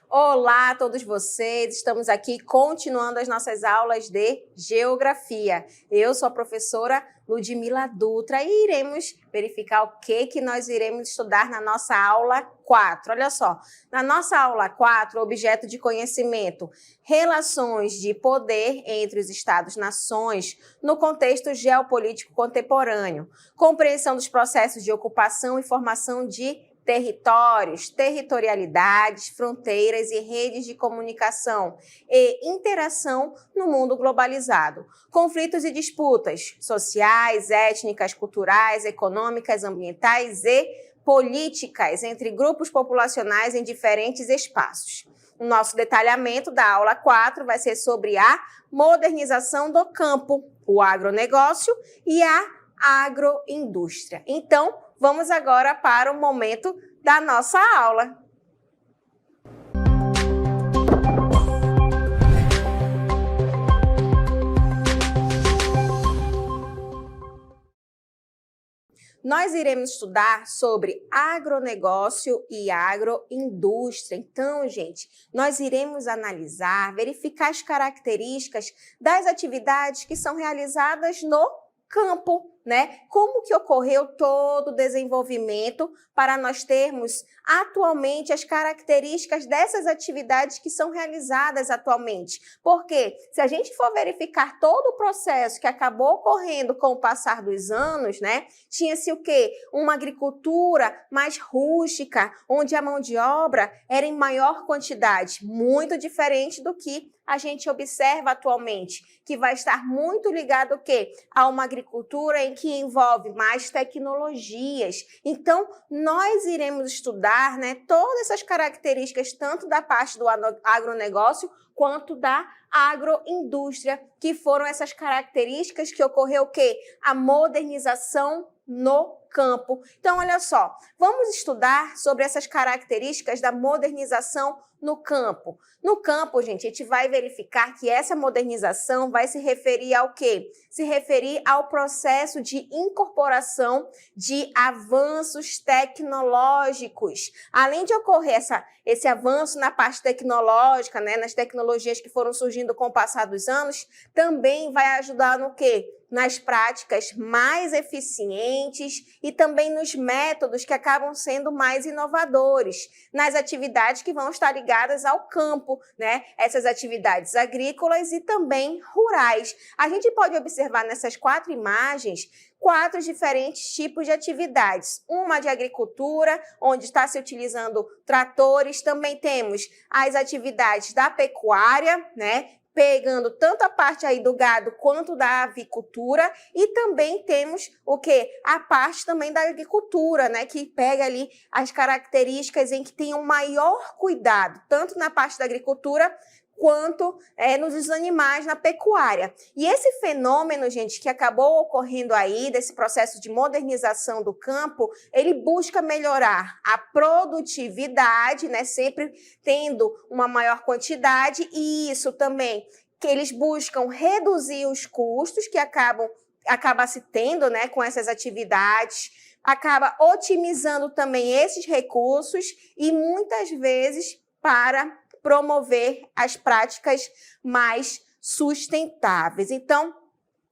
Olá a todos vocês, estamos aqui continuando as nossas aulas de Geografia. Eu sou a professora Ludmila Dutra e iremos verificar o que nós iremos estudar na nossa aula 4. Olha só, na nossa aula 4, objeto de conhecimento, relações de poder entre os Estados-nações no contexto geopolítico contemporâneo, compreensão dos processos de ocupação e formação de territórios, territorialidades, fronteiras e redes de comunicação e interação no mundo globalizado. Conflitos e disputas sociais, étnicas, culturais, econômicas, ambientais e políticas entre grupos populacionais em diferentes espaços. O nosso detalhamento da aula 4 vai ser sobre a modernização do campo, o agronegócio e a agroindústria. Então, vamos agora para o momento da nossa aula. Nós iremos estudar sobre agronegócio e agroindústria. Então, gente, nós iremos analisar, verificar as características das atividades que são realizadas no campo, né? Como que ocorreu todo o desenvolvimento para nós termos atualmente as características dessas atividades que são realizadas atualmente. Porque se a gente for verificar todo o processo que acabou ocorrendo com o passar dos anos, né? Tinha-se o quê? Uma agricultura mais rústica, onde a mão de obra era em maior quantidade, muito diferente do que a gente observa atualmente, que vai estar muito ligado o quê? A uma agricultura em que envolve mais tecnologias. Então, nós iremos estudar, né, todas essas características, tanto da parte do agronegócio, quanto da agroindústria, que foram essas características que ocorreu o quê? A modernização no campo. Então, olha só, vamos estudar sobre essas características da modernização no campo. No campo, gente, a gente vai verificar que essa modernização vai se referir ao quê? Se referir ao processo de incorporação de avanços tecnológicos. Além de ocorrer esse avanço na parte tecnológica, né, nas tecnologias que foram surgindo com o passar dos anos, também vai ajudar no quê? Nas práticas mais eficientes e também nos métodos que acabam sendo mais inovadores, nas atividades que vão estar ligadas ao campo, né? Essas atividades agrícolas e também rurais. A gente pode observar nessas 4 imagens 4 diferentes tipos de atividades. Uma de agricultura, onde está se utilizando tratores. Também temos as atividades da pecuária, né? Pegando tanto a parte aí do gado quanto da avicultura, e também temos o quê? A parte também da agricultura, né? Que pega ali as características em que tem um maior cuidado, tanto na parte da agricultura quanto nos animais, na pecuária. E esse fenômeno, gente, que acabou ocorrendo aí, desse processo de modernização do campo, ele busca melhorar a produtividade, né, sempre tendo uma maior quantidade, e isso também, que eles buscam reduzir os custos que acaba se tendo, né, com essas atividades, acaba otimizando também esses recursos e muitas vezes para promover as práticas mais sustentáveis. Então,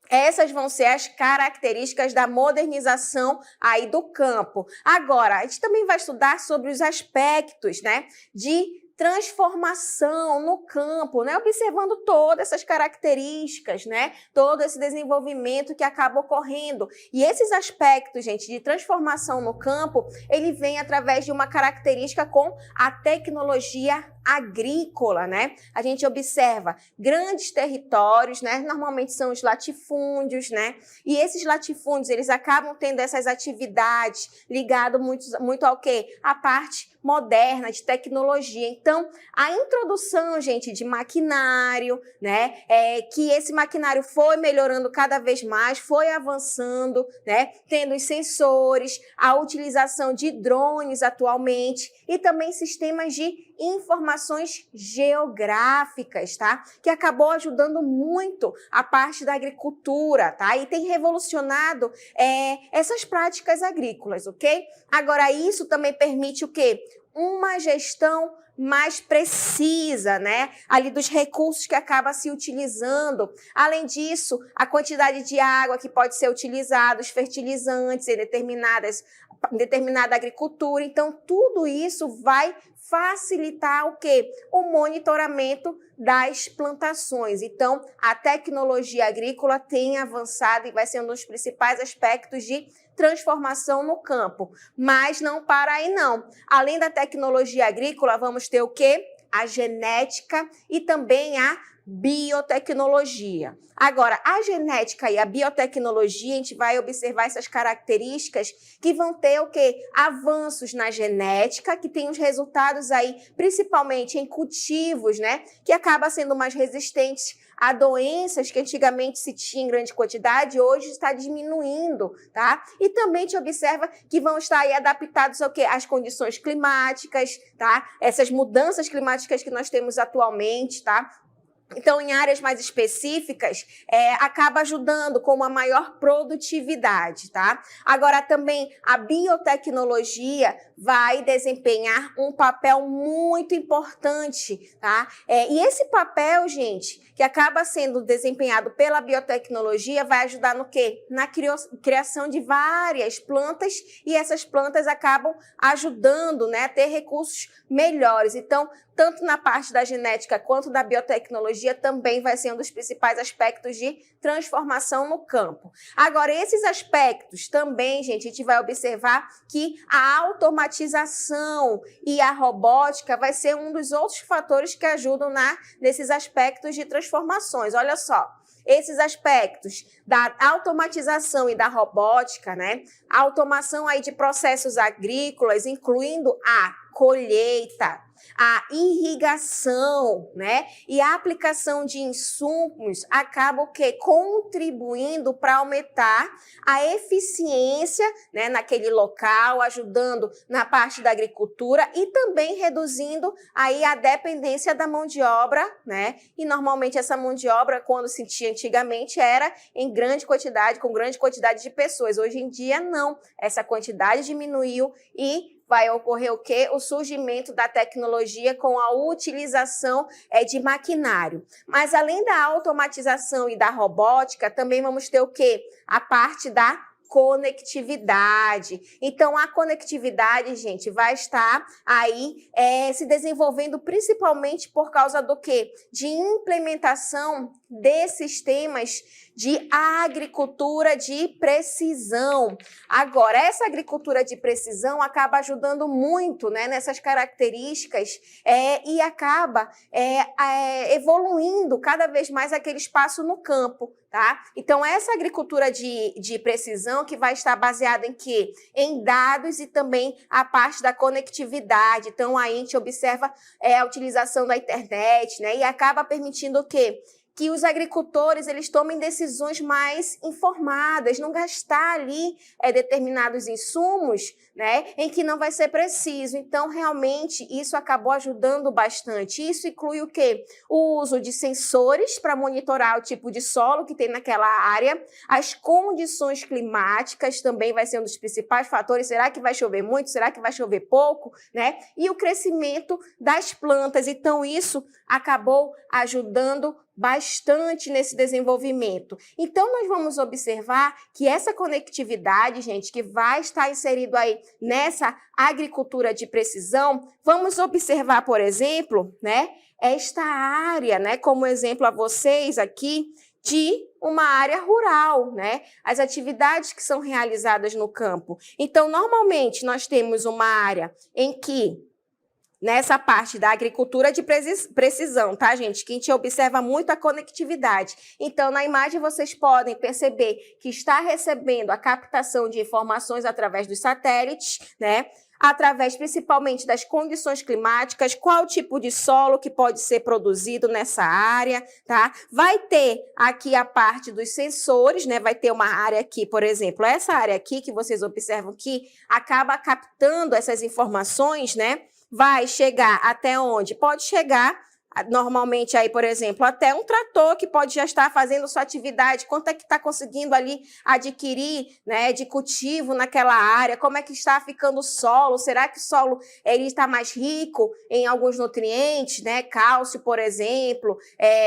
essas vão ser as características da modernização aí do campo. Agora, a gente também vai estudar sobre os aspectos, né, de transformação no campo, né? Observando todas essas características, né? Todo esse desenvolvimento que acaba ocorrendo. E esses aspectos, gente, de transformação no campo, ele vem através de uma característica com a tecnologia agrícola, né? A gente observa grandes territórios, né? Normalmente são os latifúndios, né? E esses latifúndios, eles acabam tendo essas atividades ligadas muito ao quê? A parte moderna, de tecnologia. Então, a introdução, gente, de maquinário, né, que esse maquinário foi melhorando cada vez mais, foi avançando, né, tendo os sensores, a utilização de drones atualmente e também sistemas de informações geográficas, tá? Que acabou ajudando muito a parte da agricultura, tá? E tem revolucionado essas práticas agrícolas, ok? Agora, isso também permite o quê? uma gestão mais precisa, né? Ali dos recursos que acaba se utilizando. Além disso, a quantidade de água que pode ser utilizada, os fertilizantes em determinada agricultura. Então, tudo isso vai facilitar o quê? O monitoramento das plantações. Então, a tecnologia agrícola tem avançado e vai ser um dos principais aspectos de transformação no campo. Mas não para aí, não. Além da tecnologia agrícola, vamos ter o quê? A genética e também a biotecnologia. Agora, a genética e a biotecnologia, a gente vai observar essas características que vão ter o quê? Avanços na genética, que tem os resultados aí, principalmente em cultivos, né? Que acaba sendo mais resistentes a doenças que antigamente se tinha em grande quantidade, hoje está diminuindo, tá? E também a gente observa que vão estar aí adaptados ao quê? Às condições climáticas, tá? Essas mudanças climáticas que nós temos atualmente, tá? Então, em áreas mais específicas, acaba ajudando com uma maior produtividade, tá? Agora, também a biotecnologia vai desempenhar um papel muito importante, tá? E esse papel, gente, que acaba sendo desempenhado pela biotecnologia, vai ajudar no quê? Na criação de várias plantas, e essas plantas acabam ajudando, né, a ter recursos melhores. Então, tanto na parte da genética quanto da biotecnologia, também vai ser um dos principais aspectos de transformação no campo. Agora, esses aspectos também, gente, a gente vai observar que a automatização e a robótica vai ser um dos outros fatores que ajudam nesses aspectos de transformações. Olha só. Esses aspectos da automatização e da robótica, né? A automação aí de processos agrícolas, incluindo a colheita, a irrigação, né? E a aplicação de insumos acaba o quê? Contribuindo para aumentar a eficiência, né, naquele local, ajudando na parte da agricultura e também reduzindo aí a dependência da mão de obra, né? E normalmente essa mão de obra, quando se tinha antigamente, era em grande quantidade, com grande quantidade de pessoas. Hoje em dia, não. Essa quantidade diminuiu e vai ocorrer o quê? O surgimento da tecnologia com a utilização de maquinário. Mas além da automatização e da robótica, também vamos ter o quê? A parte da conectividade. Então, a conectividade, gente, vai estar aí se desenvolvendo principalmente por causa do quê? De implementação de sistemas de agricultura de precisão. Agora, essa agricultura de precisão acaba ajudando muito, né, nessas características e acaba evoluindo cada vez mais aquele espaço no campo. Tá? Então, essa agricultura de precisão que vai estar baseada em quê? Em dados e também a parte da conectividade. Então, aí a gente observa a utilização da internet, né? E acaba permitindo o quê? Que os agricultores eles tomem decisões mais informadas, não gastar ali determinados insumos, né, em que não vai ser preciso. Então, realmente, isso acabou ajudando bastante. Isso inclui o quê? O uso de sensores para monitorar o tipo de solo que tem naquela área, as condições climáticas também vai ser um dos principais fatores. Será que vai chover muito? Será que vai chover pouco? Né? E o crescimento das plantas. Então, isso acabou ajudando bastante nesse desenvolvimento. Então, nós vamos observar que essa conectividade, gente, que vai estar inserido aí nessa agricultura de precisão, vamos observar, por exemplo, né, esta área, né, como exemplo a vocês aqui, de uma área rural, né? As atividades que são realizadas no campo. Então, normalmente, nós temos uma área em que nessa parte da agricultura de precisão, tá, gente? Que a gente observa muito a conectividade. Então, na imagem, vocês podem perceber que está recebendo a captação de informações através dos satélites, né? Através principalmente das condições climáticas, qual tipo de solo que pode ser produzido nessa área, tá? Vai ter aqui a parte dos sensores, né? Vai ter uma área aqui, por exemplo, essa área aqui que vocês observam que acaba captando essas informações, né? Vai chegar até onde? Pode chegar Normalmente aí, por exemplo, até um trator que pode já estar fazendo sua atividade, quanto é que está conseguindo ali adquirir, né, de cultivo naquela área, como é que está ficando o solo, será que o solo ele está mais rico em alguns nutrientes, né, cálcio, por exemplo,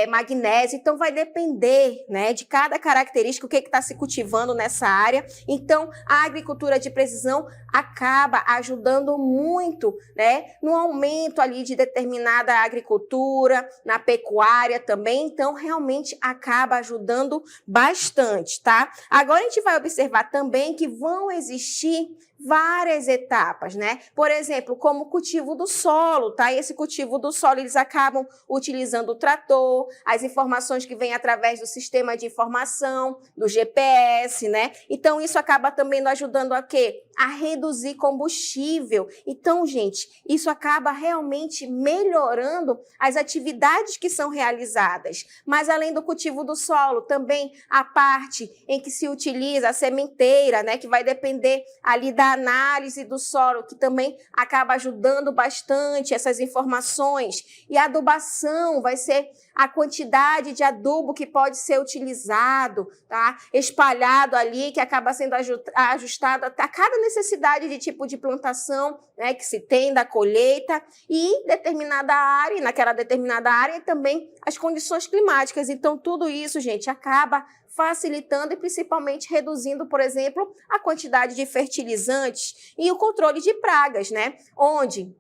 magnésio, então vai depender, né, de cada característica, o que está se cultivando nessa área. Então, a agricultura de precisão acaba ajudando muito, né, no aumento ali de determinada agricultura, na pecuária também, então realmente acaba ajudando bastante, tá? Agora a gente vai observar também que vão existir várias etapas, né? Por exemplo, como o cultivo do solo, tá? E esse cultivo do solo, eles acabam utilizando o trator, as informações que vêm através do sistema de informação, do GPS, né? Então, isso acaba também ajudando a quê? A reduzir combustível. Então, gente, isso acaba realmente melhorando as atividades que são realizadas. Mas, além do cultivo do solo, também a parte em que se utiliza a sementeira, né? Que vai depender ali da análise do solo, que também acaba ajudando bastante essas informações. E a adubação vai ser a quantidade de adubo que pode ser utilizado, tá? Espalhado ali, que acaba sendo ajustado a cada necessidade de tipo de plantação, né, que se tem da colheita e determinada área, naquela determinada área também as condições climáticas. Então, tudo isso, gente, acaba facilitando e principalmente reduzindo, por exemplo, a quantidade de fertilizantes e o controle de pragas, né? Onde,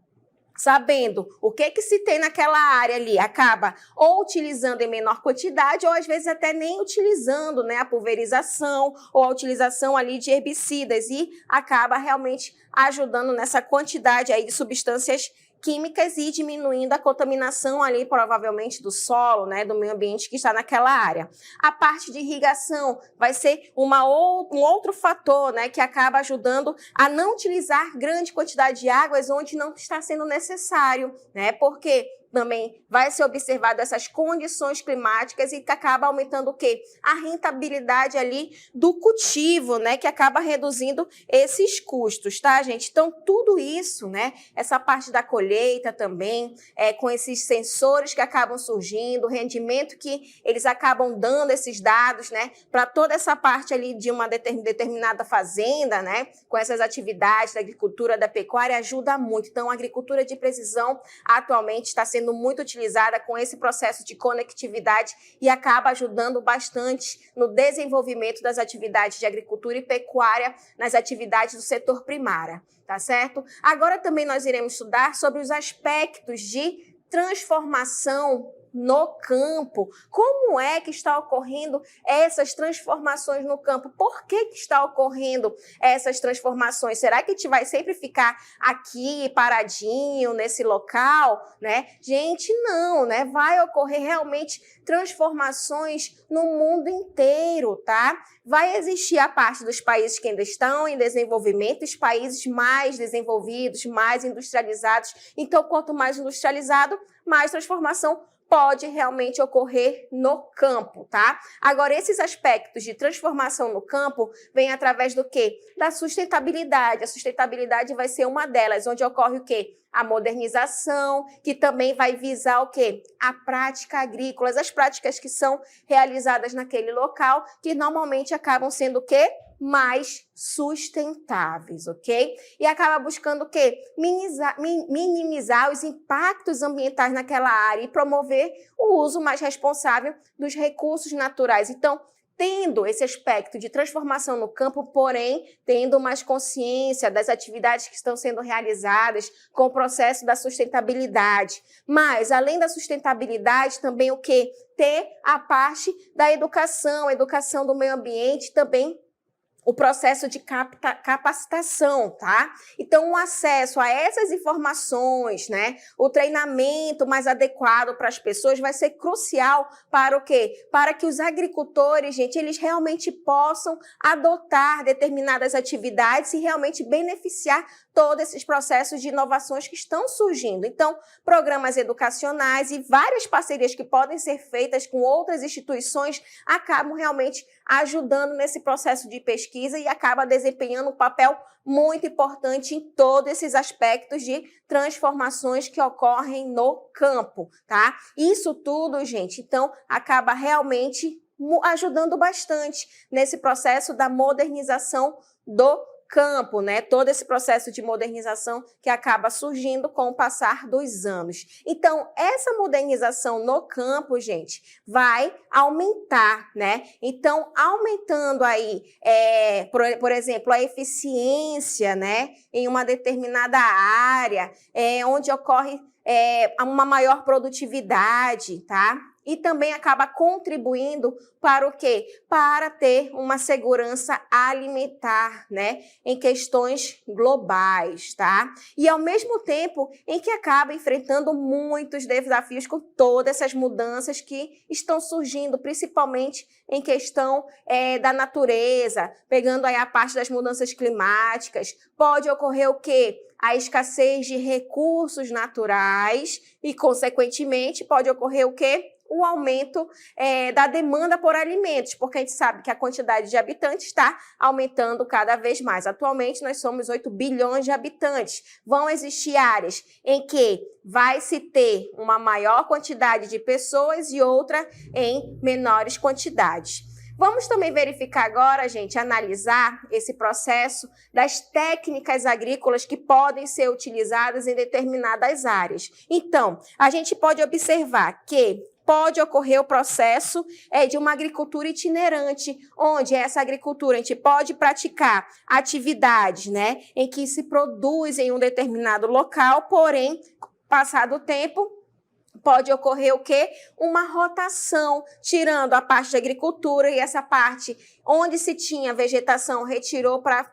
sabendo o que se tem naquela área ali, acaba ou utilizando em menor quantidade ou às vezes até nem utilizando, né, a pulverização ou a utilização ali de herbicidas e acaba realmente ajudando nessa quantidade aí de substâncias químicas e diminuindo a contaminação ali, provavelmente, do solo, né, do meio ambiente que está naquela área. A parte de irrigação vai ser um outro fator, né, que acaba ajudando a não utilizar grande quantidade de águas onde não está sendo necessário, né, porque também vai ser observado essas condições climáticas e que acaba aumentando o quê? A rentabilidade ali do cultivo, né? Que acaba reduzindo esses custos, tá, gente? Então, tudo isso, né? Essa parte da colheita também, com esses sensores que acabam surgindo, o rendimento que eles acabam dando esses dados, né? Para toda essa parte ali de uma determinada fazenda, né? Com essas atividades da agricultura, da pecuária, ajuda muito. Então, a agricultura de precisão atualmente está sendo muito utilizada com esse processo de conectividade e acaba ajudando bastante no desenvolvimento das atividades de agricultura e pecuária nas atividades do setor primário, tá certo? Agora também nós iremos estudar sobre os aspectos de transformação no campo. Como é que está ocorrendo essas transformações no campo? Por que está ocorrendo essas transformações? Será que a gente vai sempre ficar aqui paradinho nesse local, né? Gente, não, né? Vai ocorrer realmente transformações no mundo inteiro, tá? Vai existir a parte dos países que ainda estão em desenvolvimento, os países mais desenvolvidos, mais industrializados. Então, quanto mais industrializado, mais transformação pode realmente ocorrer no campo, tá? Agora, esses aspectos de transformação no campo vêm através do quê? Da sustentabilidade. A sustentabilidade vai ser uma delas, onde ocorre o quê? A modernização, que também vai visar o quê? A prática agrícola, as práticas que são realizadas naquele local, que normalmente acabam sendo o quê? Mais sustentáveis, ok? E acaba buscando o quê? Minimizar os impactos ambientais naquela área e promover o uso mais responsável dos recursos naturais. Então, tendo esse aspecto de transformação no campo, porém, tendo mais consciência das atividades que estão sendo realizadas com o processo da sustentabilidade. Mas, além da sustentabilidade, também o quê? Ter a parte da educação, a educação do meio ambiente também, o processo de capacitação, tá? Então, o acesso a essas informações, né? O treinamento mais adequado para as pessoas vai ser crucial para o quê? Para que os agricultores, gente, eles realmente possam adotar determinadas atividades e realmente beneficiar todos esses processos de inovações que estão surgindo. Então, programas educacionais e várias parcerias que podem ser feitas com outras instituições acabam realmente ajudando nesse processo de pesquisa e acaba desempenhando um papel muito importante em todos esses aspectos de transformações que ocorrem no campo, tá? Isso tudo, gente, então, acaba realmente ajudando bastante nesse processo da modernização do campo, né? Todo esse processo de modernização que acaba surgindo com o passar dos anos. Então, essa modernização no campo, gente, vai aumentar, né? Então, aumentando aí, por exemplo, a eficiência, né? Em uma determinada área, onde ocorre uma maior produtividade, tá? E também acaba contribuindo para o quê? Para ter uma segurança alimentar, né? Em questões globais, tá? E ao mesmo tempo em que acaba enfrentando muitos desafios com todas essas mudanças que estão surgindo, principalmente em questão da natureza, pegando aí a parte das mudanças climáticas. Pode ocorrer o quê? A escassez de recursos naturais e, consequentemente, pode ocorrer o quê? O aumento da demanda por alimentos, porque a gente sabe que a quantidade de habitantes está aumentando cada vez mais. Atualmente, nós somos 8 bilhões de habitantes. Vão existir áreas em que vai se ter uma maior quantidade de pessoas e outra em menores quantidades. Vamos também verificar agora, gente, analisar esse processo das técnicas agrícolas que podem ser utilizadas em determinadas áreas. Então, a gente pode observar que pode ocorrer o processo de uma agricultura itinerante, onde essa agricultura a gente pode praticar atividades, né, em que se produz em um determinado local, porém, passado o tempo, pode ocorrer o quê? Uma rotação, tirando a parte da agricultura e essa parte onde se tinha vegetação retirou para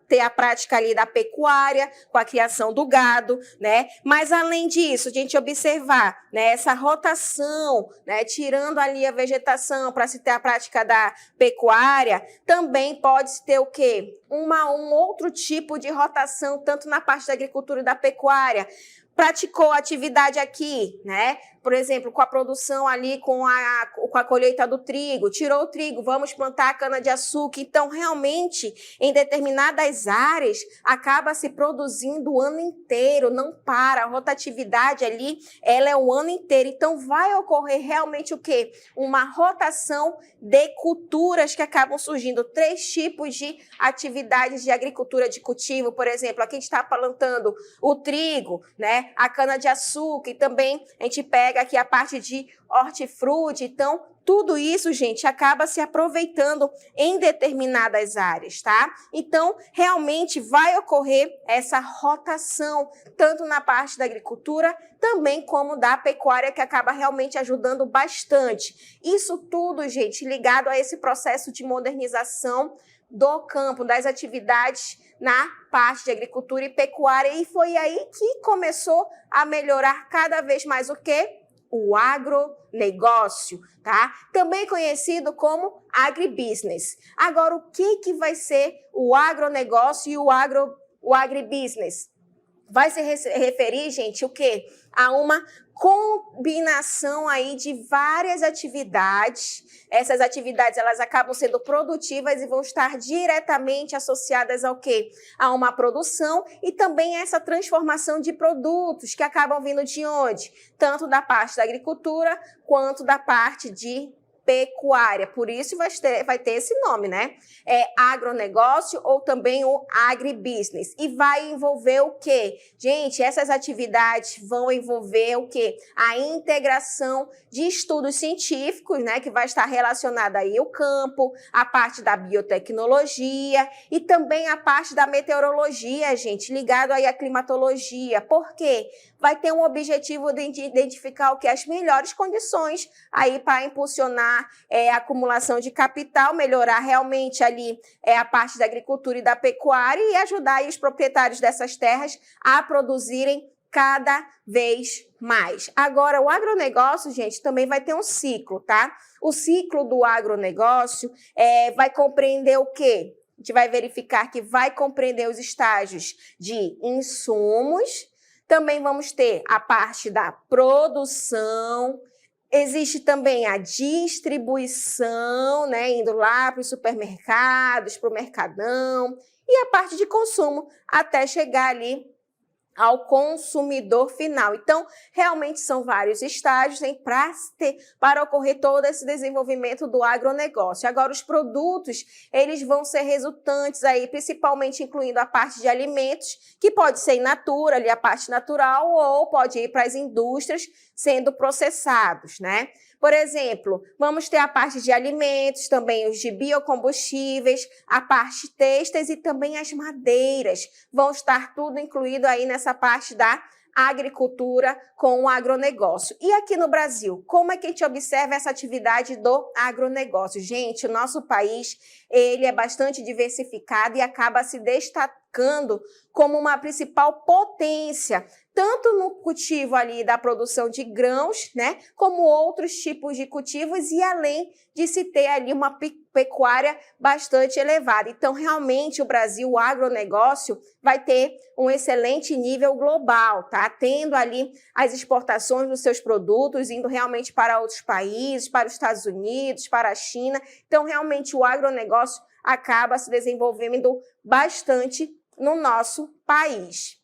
ter a prática ali da pecuária, com a criação do gado, né? Mas, além disso, a gente observar, né, essa rotação, né, tirando ali a vegetação para se ter a prática da pecuária, também pode-se ter o quê? Um outro tipo de rotação, tanto na parte da agricultura e da pecuária. Praticou atividade aqui, né? Por exemplo, com a produção ali, com a colheita do trigo, tirou o trigo, vamos plantar a cana-de-açúcar. Então, realmente, em determinadas áreas, acaba se produzindo o ano inteiro, não para. A rotatividade ali, ela é o ano inteiro. Então, vai ocorrer realmente o quê? Uma rotação de culturas que acabam surgindo. 3 tipos de atividades de agricultura de cultivo, por exemplo, aqui a gente está plantando o trigo, né? A cana-de-açúcar e também a gente pega aqui a parte de hortifruti. Então, tudo isso, gente, acaba se aproveitando em determinadas áreas, tá? Então, realmente vai ocorrer essa rotação, tanto na parte da agricultura, também como da pecuária, que acaba realmente ajudando bastante. Isso tudo, gente, ligado a esse processo de modernização do campo, das atividades na parte de agricultura e pecuária, e foi aí que começou a melhorar cada vez mais o quê? O agronegócio, tá? Também conhecido como agribusiness. Agora, o que vai ser o agronegócio e o agribusiness? Vai se referir, gente, o quê? A uma combinação aí de várias atividades. Essas atividades, elas acabam sendo produtivas e vão estar diretamente associadas ao quê? A uma produção e também essa transformação de produtos que acabam vindo de onde? Tanto da parte da agricultura quanto da parte de pecuária, por isso vai ter esse nome, né? Agronegócio ou também o agribusiness. E vai envolver o quê? Gente, essas atividades vão envolver o quê? A integração de estudos científicos, né? Que vai estar relacionada aí ao campo, a parte da biotecnologia e também a parte da meteorologia, gente, ligado aí à climatologia. Por quê? Vai ter um objetivo de identificar o que? As melhores condições aí para impulsionar a acumulação de capital, melhorar realmente ali a parte da agricultura e da pecuária e ajudar aí os proprietários dessas terras a produzirem cada vez mais. Agora, o agronegócio, gente, também vai ter um ciclo, tá? O ciclo do agronegócio vai compreender o quê? a gente vai verificar que vai compreender os estágios de insumos. Também vamos ter a parte da produção. Existe também a distribuição, né, indo lá para os supermercados, para o mercadão, e a parte de consumo, até chegar ali ao consumidor final. Então, realmente são vários estágios para ocorrer todo esse desenvolvimento do agronegócio. Agora, os produtos, eles vão ser resultantes aí, principalmente incluindo a parte de alimentos, que pode ser in natura, ali a parte natural, ou pode ir para as indústrias sendo processados, né? Por exemplo, vamos ter a parte de alimentos, também os de biocombustíveis, a parte têxteis e também as madeiras. Vão estar tudo incluído aí nessa parte da agricultura com o agronegócio. E aqui no Brasil, como é que a gente observa essa atividade do agronegócio? Gente, o nosso país, ele é bastante diversificado e acaba se destacando como uma principal potência, tanto no cultivo ali da produção de grãos, né, como outros tipos de cultivos e além de se ter ali uma pecuária bastante elevada. Então, realmente, o Brasil, o agronegócio, vai ter um excelente nível global, tá? Tendo ali as exportações dos seus produtos, indo realmente para outros países, para os Estados Unidos, para a China. Então, realmente, o agronegócio acaba se desenvolvendo bastante no nosso país.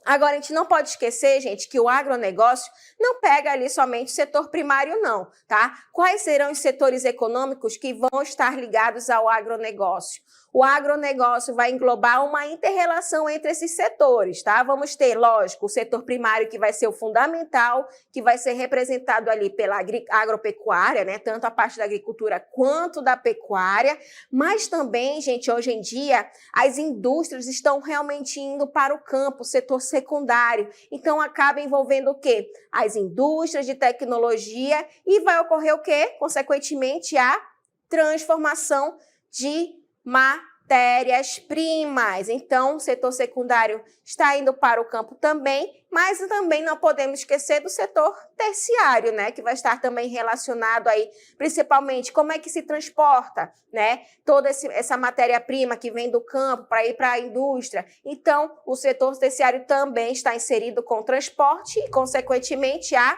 Agora, a gente não pode esquecer, gente, que o agronegócio não pega ali somente o setor primário, não, tá? Quais serão os setores econômicos que vão estar ligados ao agronegócio? O agronegócio vai englobar uma inter-relação entre esses setores, tá? Vamos ter, lógico, o setor primário que vai ser o fundamental, que vai ser representado ali pela agropecuária, né? Tanto a parte da agricultura quanto da pecuária, mas também, gente, hoje em dia, as indústrias estão realmente indo para o campo, o setor secundário. Então, acaba envolvendo o quê? As indústrias de tecnologia e vai ocorrer o quê? Consequentemente, a transformação de matérias-primas. Então, o setor secundário está indo para o campo também, mas também não podemos esquecer do setor terciário, né, que vai estar também relacionado aí, principalmente, como é que se transporta, né, toda essa matéria-prima que vem do campo para ir para a indústria. Então, o setor terciário também está inserido com o transporte e, consequentemente, a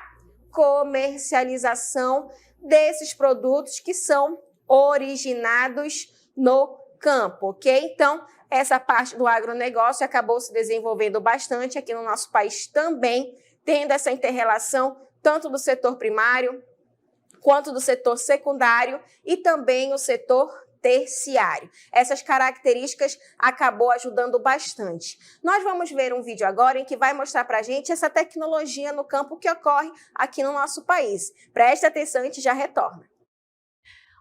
comercialização desses produtos que são originados no campo, ok? Então, essa parte do agronegócio acabou se desenvolvendo bastante aqui no nosso país também, tendo essa inter-relação tanto do setor primário quanto do setor secundário e também o setor terciário. Essas características acabou ajudando bastante. Nós vamos ver um vídeo agora em que vai mostrar para a gente essa tecnologia no campo que ocorre aqui no nosso país. Preste atenção e a gente já retorna.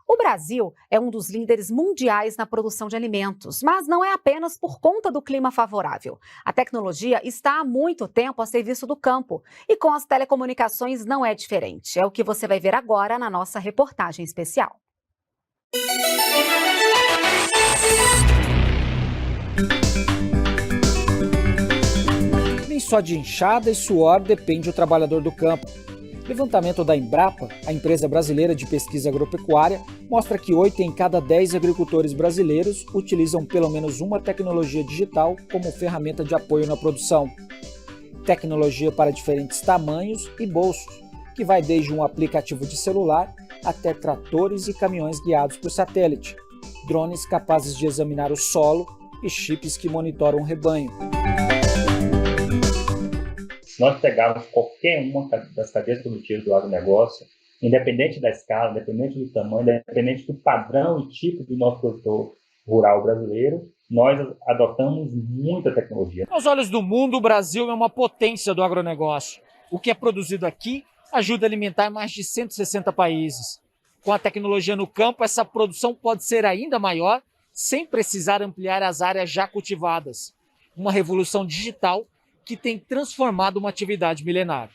O Brasil é um dos líderes mundiais na produção de alimentos, mas não é apenas por conta do clima favorável. A tecnologia está há muito tempo a serviço do campo e com as telecomunicações não é diferente. É o que você vai ver agora na nossa reportagem especial. Nem só de enxada e suor depende o trabalhador do campo. Levantamento da Embrapa, a empresa brasileira de pesquisa agropecuária, mostra que 8 em cada 10 agricultores brasileiros utilizam pelo menos uma tecnologia digital como ferramenta de apoio na produção. Tecnologia para diferentes tamanhos e bolsos, que vai desde um aplicativo de celular até tratores e caminhões guiados por satélite, drones capazes de examinar o solo e chips que monitoram o rebanho. Se nós pegarmos qualquer uma das cadeias produtivas do agronegócio, independente da escala, independente do tamanho, independente do padrão e tipo do nosso produtor rural brasileiro, nós adotamos muita tecnologia. Aos olhos do mundo, o Brasil é uma potência do agronegócio. O que é produzido aqui ajuda a alimentar mais de 160 países. Com a tecnologia no campo, essa produção pode ser ainda maior, sem precisar ampliar as áreas já cultivadas. Uma revolução digital que tem transformado uma atividade milenar.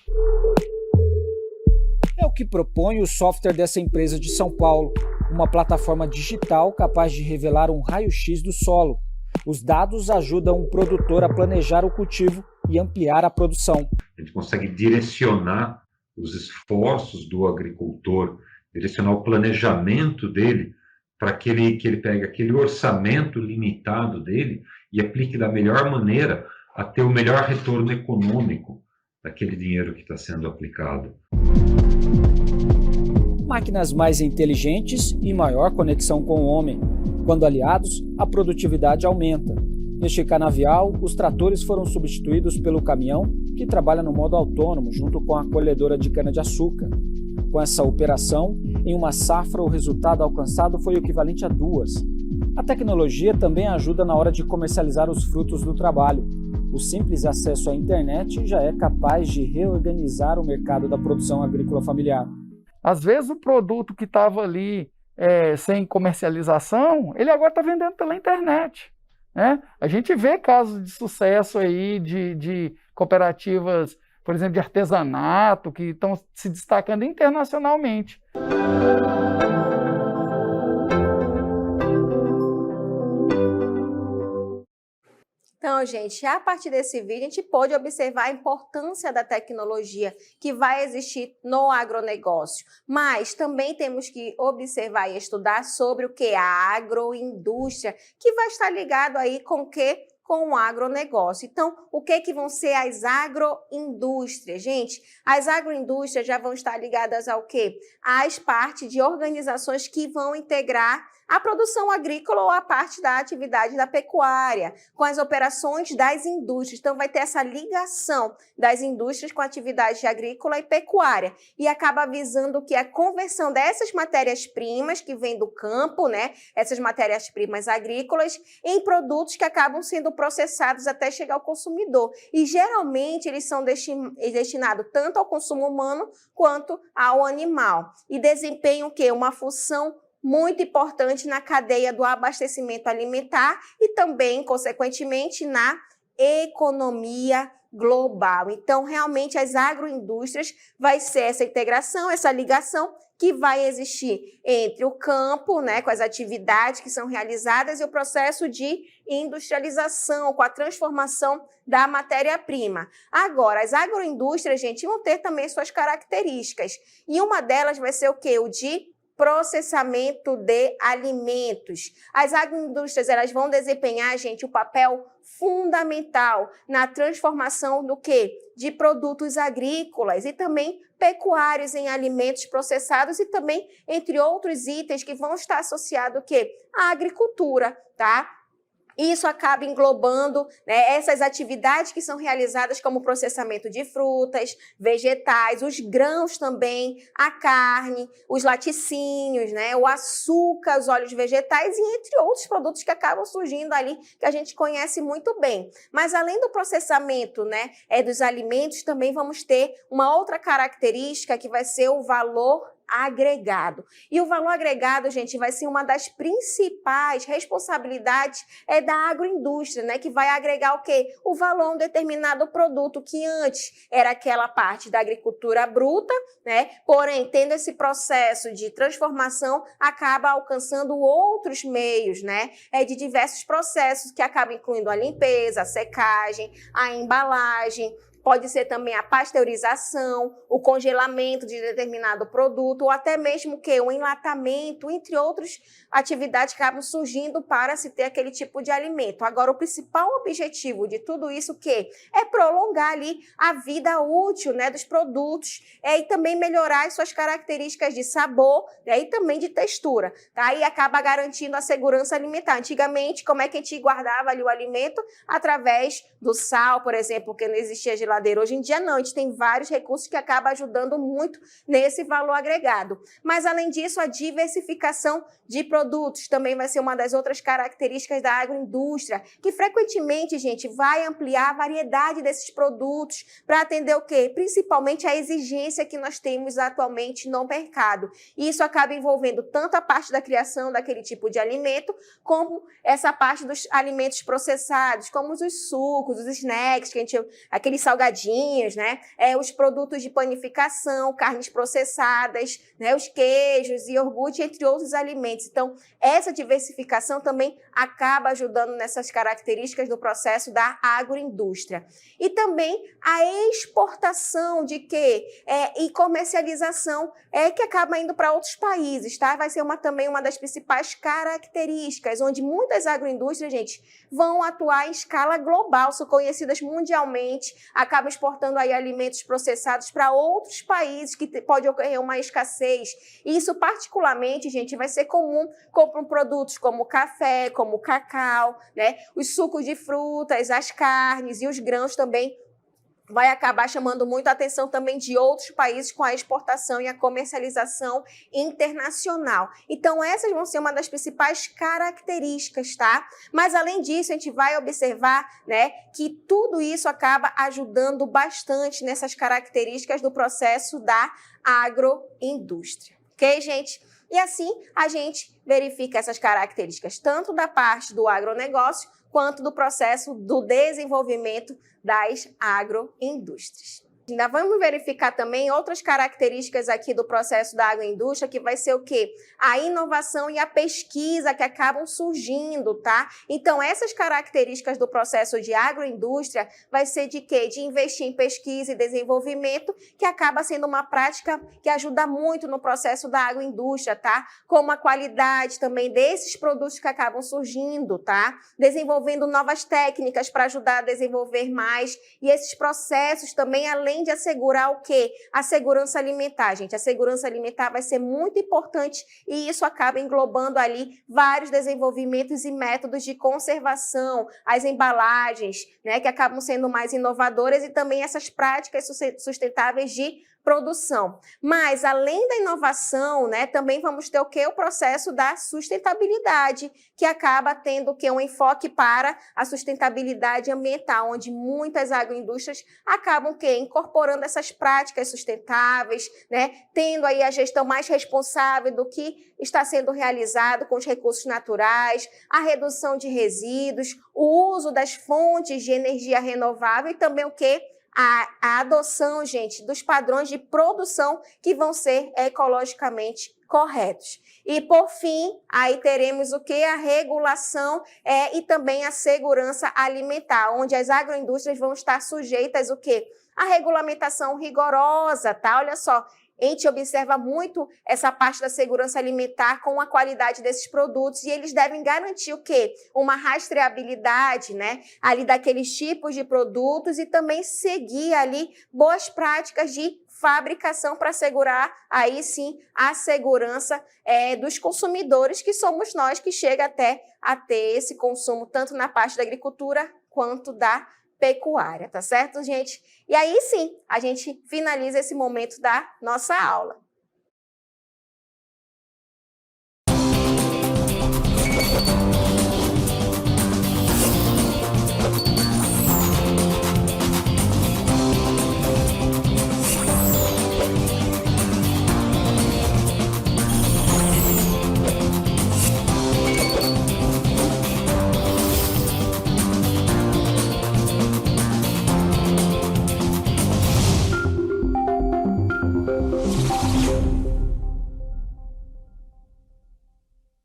É o que propõe o software dessa empresa de São Paulo, uma plataforma digital capaz de revelar um raio-x do solo. Os dados ajudam o produtor a planejar o cultivo e ampliar a produção. A gente consegue direcionar os esforços do agricultor, direcionar o planejamento dele para que ele pegue aquele orçamento limitado dele e aplique da melhor maneira a ter o melhor retorno econômico daquele dinheiro que está sendo aplicado. Máquinas mais inteligentes e maior conexão com o homem. Quando aliados, a produtividade aumenta. Neste canavial, os tratores foram substituídos pelo caminhão, que trabalha no modo autônomo junto com a colhedora de cana-de-açúcar. Com essa operação, em uma safra, o resultado alcançado foi o equivalente a 2. A tecnologia também ajuda na hora de comercializar os frutos do trabalho. O simples acesso à internet já é capaz de reorganizar o mercado da produção agrícola familiar. Às vezes o produto que estava ali sem comercialização, ele agora está vendendo pela internet, né? A gente vê casos de sucesso aí de cooperativas, por exemplo, de artesanato, que estão se destacando internacionalmente. Então, gente, a partir desse vídeo, a gente pôde observar a importância da tecnologia que vai existir no agronegócio. Mas também temos que observar e estudar sobre o que? A agroindústria, que vai estar ligado aí com o quê? Com o agronegócio. Então, o que vão ser as agroindústrias? Gente, as agroindústrias já vão estar ligadas ao quê? Às partes de organizações que vão integrar a produção agrícola ou a parte da atividade da pecuária, com as operações das indústrias. Então, vai ter essa ligação das indústrias com a atividade agrícola e pecuária. E acaba visando que a conversão dessas matérias-primas que vêm do campo, né, essas matérias-primas agrícolas, em produtos que acabam sendo processados até chegar ao consumidor. E, geralmente, eles são destinados tanto ao consumo humano quanto ao animal. E desempenham o quê? Uma função muito importante na cadeia do abastecimento alimentar e também, consequentemente, na economia global. Então, realmente, as agroindústrias vai ser essa integração, essa ligação que vai existir entre o campo, né, com as atividades que são realizadas e o processo de industrialização, com a transformação da matéria-prima. Agora, as agroindústrias, gente, vão ter também suas características. E uma delas vai ser o quê? O de processamento de alimentos. As agroindústrias, elas vão desempenhar, gente, o papel fundamental na transformação do quê? De produtos agrícolas e também pecuários em alimentos processados e também entre outros itens que vão estar associados o quê? À agricultura, tá? Isso acaba englobando, né, essas atividades que são realizadas como processamento de frutas, vegetais, os grãos também, a carne, os laticínios, né, o açúcar, os óleos vegetais e entre outros produtos que acabam surgindo ali que a gente conhece muito bem. Mas além do processamento, né, dos alimentos, também vamos ter uma outra característica que vai ser o valor agregado. E o valor agregado, gente, vai ser uma das principais responsabilidades da agroindústria, né, que vai agregar o quê? O valor a um determinado produto que antes era aquela parte da agricultura bruta, né, porém, tendo esse processo de transformação, acaba alcançando outros meios, né, de diversos processos que acabam incluindo a limpeza, a secagem, a embalagem, pode ser também a pasteurização, o congelamento de determinado produto, ou até mesmo que o enlatamento, entre outras atividades que acabam surgindo para se ter aquele tipo de alimento. Agora, o principal objetivo de tudo isso que é prolongar ali a vida útil, né, dos produtos e também melhorar as suas características de sabor, né, e também de textura, tá? E acaba garantindo a segurança alimentar. Antigamente, como é que a gente guardava ali o alimento? Através do sal, por exemplo, porque não existia geladeira. Hoje em dia não, a gente tem vários recursos que acabam ajudando muito nesse valor agregado. Mas além disso, a diversificação de produtos também vai ser uma das outras características da agroindústria, que frequentemente, gente, vai ampliar a variedade desses produtos para atender o quê? Principalmente a exigência que nós temos atualmente no mercado. E isso acaba envolvendo tanto a parte da criação daquele tipo de alimento, como essa parte dos alimentos processados, como os sucos, os snacks, que a gente, aquele salgadinho salgadinhos, né? Os produtos de panificação, carnes processadas, né? Os queijos, iogurte, entre outros alimentos. Então, essa diversificação também acaba ajudando nessas características do processo da agroindústria. E também a exportação de quê? E comercialização que acaba indo para outros países, tá? Vai ser também uma das principais características, onde muitas agroindústrias, gente, vão atuar em escala global, são conhecidas mundialmente, acabam exportando aí alimentos processados para outros países que pode ocorrer uma escassez. E isso, particularmente, gente, vai ser comum com produtos como café, como cacau, né? Os sucos de frutas, as carnes e os grãos também vai acabar chamando muito a atenção também de outros países com a exportação e a comercialização internacional. Então, essas vão ser uma das principais características, tá? Mas, além disso, a gente vai observar, né, que tudo isso acaba ajudando bastante nessas características do processo da agroindústria. Ok, gente? E assim, a gente verifica essas características tanto da parte do agronegócio quanto do processo do desenvolvimento das agroindústrias. Ainda vamos verificar também outras características aqui do processo da agroindústria, que vai ser o quê? A inovação e a pesquisa que acabam surgindo, tá? Então, essas características do processo de agroindústria vai ser de quê? De investir em pesquisa e desenvolvimento, que acaba sendo uma prática que ajuda muito no processo da agroindústria, tá? Como a qualidade também desses produtos que acabam surgindo, tá? Desenvolvendo novas técnicas para ajudar a desenvolver mais. E esses processos também, além de assegurar o quê? A segurança alimentar, gente. A segurança alimentar vai ser muito importante e isso acaba englobando ali vários desenvolvimentos e métodos de conservação, as embalagens, né, que acabam sendo mais inovadoras e também essas práticas sustentáveis de produção. Mas, além da inovação, né, também vamos ter o quê? O processo da sustentabilidade, que acaba tendo o quê? Um enfoque para a sustentabilidade ambiental, onde muitas agroindústrias acabam o quê? Incorporando essas práticas sustentáveis, né, tendo aí a gestão mais responsável do que está sendo realizado com os recursos naturais, a redução de resíduos, o uso das fontes de energia renovável e também o quê? A adoção, gente, dos padrões de produção que vão ser ecologicamente corretos. E, por fim, aí teremos o quê? A regulação e também a segurança alimentar, onde as agroindústrias vão estar sujeitas o quê? A regulamentação rigorosa, tá? Olha só, a gente observa muito essa parte da segurança alimentar com a qualidade desses produtos e eles devem garantir o quê? Uma rastreabilidade, né? Ali daqueles tipos de produtos e também seguir ali boas práticas de fabricação para assegurar aí sim a segurança dos consumidores, que somos nós que chega até a ter esse consumo tanto na parte da agricultura quanto da pecuária, tá certo, gente? E aí sim, a gente finaliza esse momento da nossa aula.